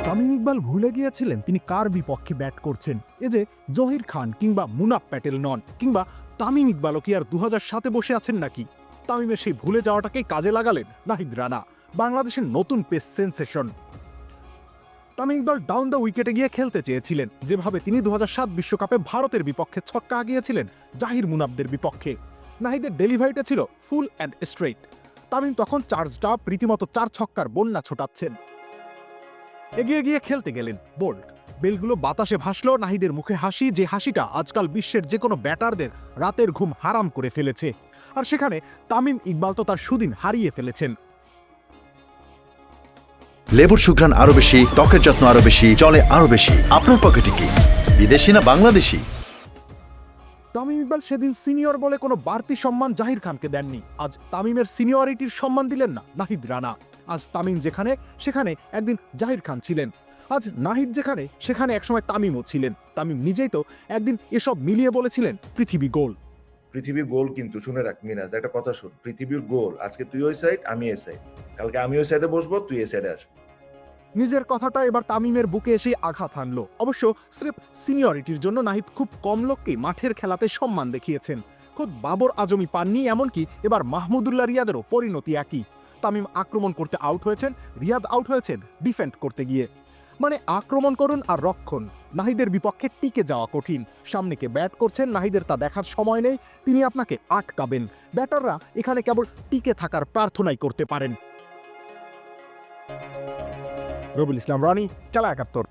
তামিম ইকবাল ভুলে গিয়েছিলেন তিনি কার বিপক্ষে ব্যাট করছেন। এ যে জহির খান কিংবা মুনাফ প্যাটেল নন, কিংবা তামিম ইকবালও কি আর 2007-এ বসে আছেন নাকি? তামিমের সেই ভুলে যাওয়াটাকেই কাজে লাগালেন নাহিদ রানা, বাংলাদেশের নতুন pace sensation. Tamim Iqbal down the উইকেটে গিয়ে খেলতে চেয়েছিলেন, যেভাবে তিনি 2007 বিশ্বকাপে ভারতের বিপক্ষে ছক্কা হাঁকিয়েছিলেন জাহির মুনাফদের বিপক্ষে। নাহিদের ডেলিভারিটা ছিল ফুল অ্যান্ড স্ট্রেইট। তামিম তখন চার্জড আপ, রীতিমতো 4 ছক্কার বন্যা ছোটাচ্ছেন। এগিয়ে গিয়ে খেলতে গেলেন বোল্ড, বেলগুলো বাতাসে ভাসলো, নাহিদের মুখে হাসি, যে হাসিটা আজকাল বিশ্বের যে কোনো ব্যাটারদের রাতের ঘুম হারাম করে ফেলেছে। আর সেখানে তামিম ইকবাল তো তার সুদিন হারিয়ে ফেলেছেন। লেবুর সুঘ্রাণ আরো বেশি, ত্বকের যত্ন আরো বেশি, চলে আরো বেশি। আপনার পকেটে কি বিদেশি না বাংলাদেশি? তামিম ইকবাল সেদিন সিনিয়র বলে কোনো বাড়তি সম্মান জাহির খানকে দেননি। আজ তামিমের সিনিয়রিটির সম্মান দিলেন না নাহিদ রানা। আজ তামিম যেখানে, সেখানে একদিন জাহির খান ছিলেন। আজ নাহিদ যেখানে, সেখানে একসময় তামিমও ছিলেন। তামিম নিজেই তো একদিন এসব মিলিয়ে বলেছিলেন পৃথিবী গোল। পৃথিবীর গোল কিন্তু শুনে রাখ মিনাজ, একটা কথা শুন, পৃথিবীর গোল। আজকে তুই ওই সাইড, আমি এই সাইড, কালকে আমি ওই সাইডে বসবো, তুই এই সাইডে আসবি। নিজের কথাটা এবার তামিমের বুকে এসে আঘাত হানলো। অবশ্য স্রেফ সিনিয়রিটির জন্য নাহিদ খুব কম লোককেই মাঠের খেলাতে সম্মান দেখিয়েছেন। খোদ বাবর আজমি পাননি, এমনকি এবার মাহমুদুল্লাহ রিয়াদেরও পরিণতি একই। তামিম আক্রমণ করতে আউট হয়েছেন, রিয়াদ আউট হয়েছেন ডিফেন্ড করতে গিয়ে। মানে আক্রমণ করুন আর রক্ষণ, নাহিদের বিপক্ষে টিকে যাওয়া কঠিন। সামনেকে ব্যাট করছেন, নাহিদের তা দেখার সময় নেই, তিনি আপনাকে আটকাবেন। ব্যাটাররা এখানে কেবল টিকে থাকার প্রার্থনাই করতে পারেন। রবিউল ইসলাম রানী, খেলা 71।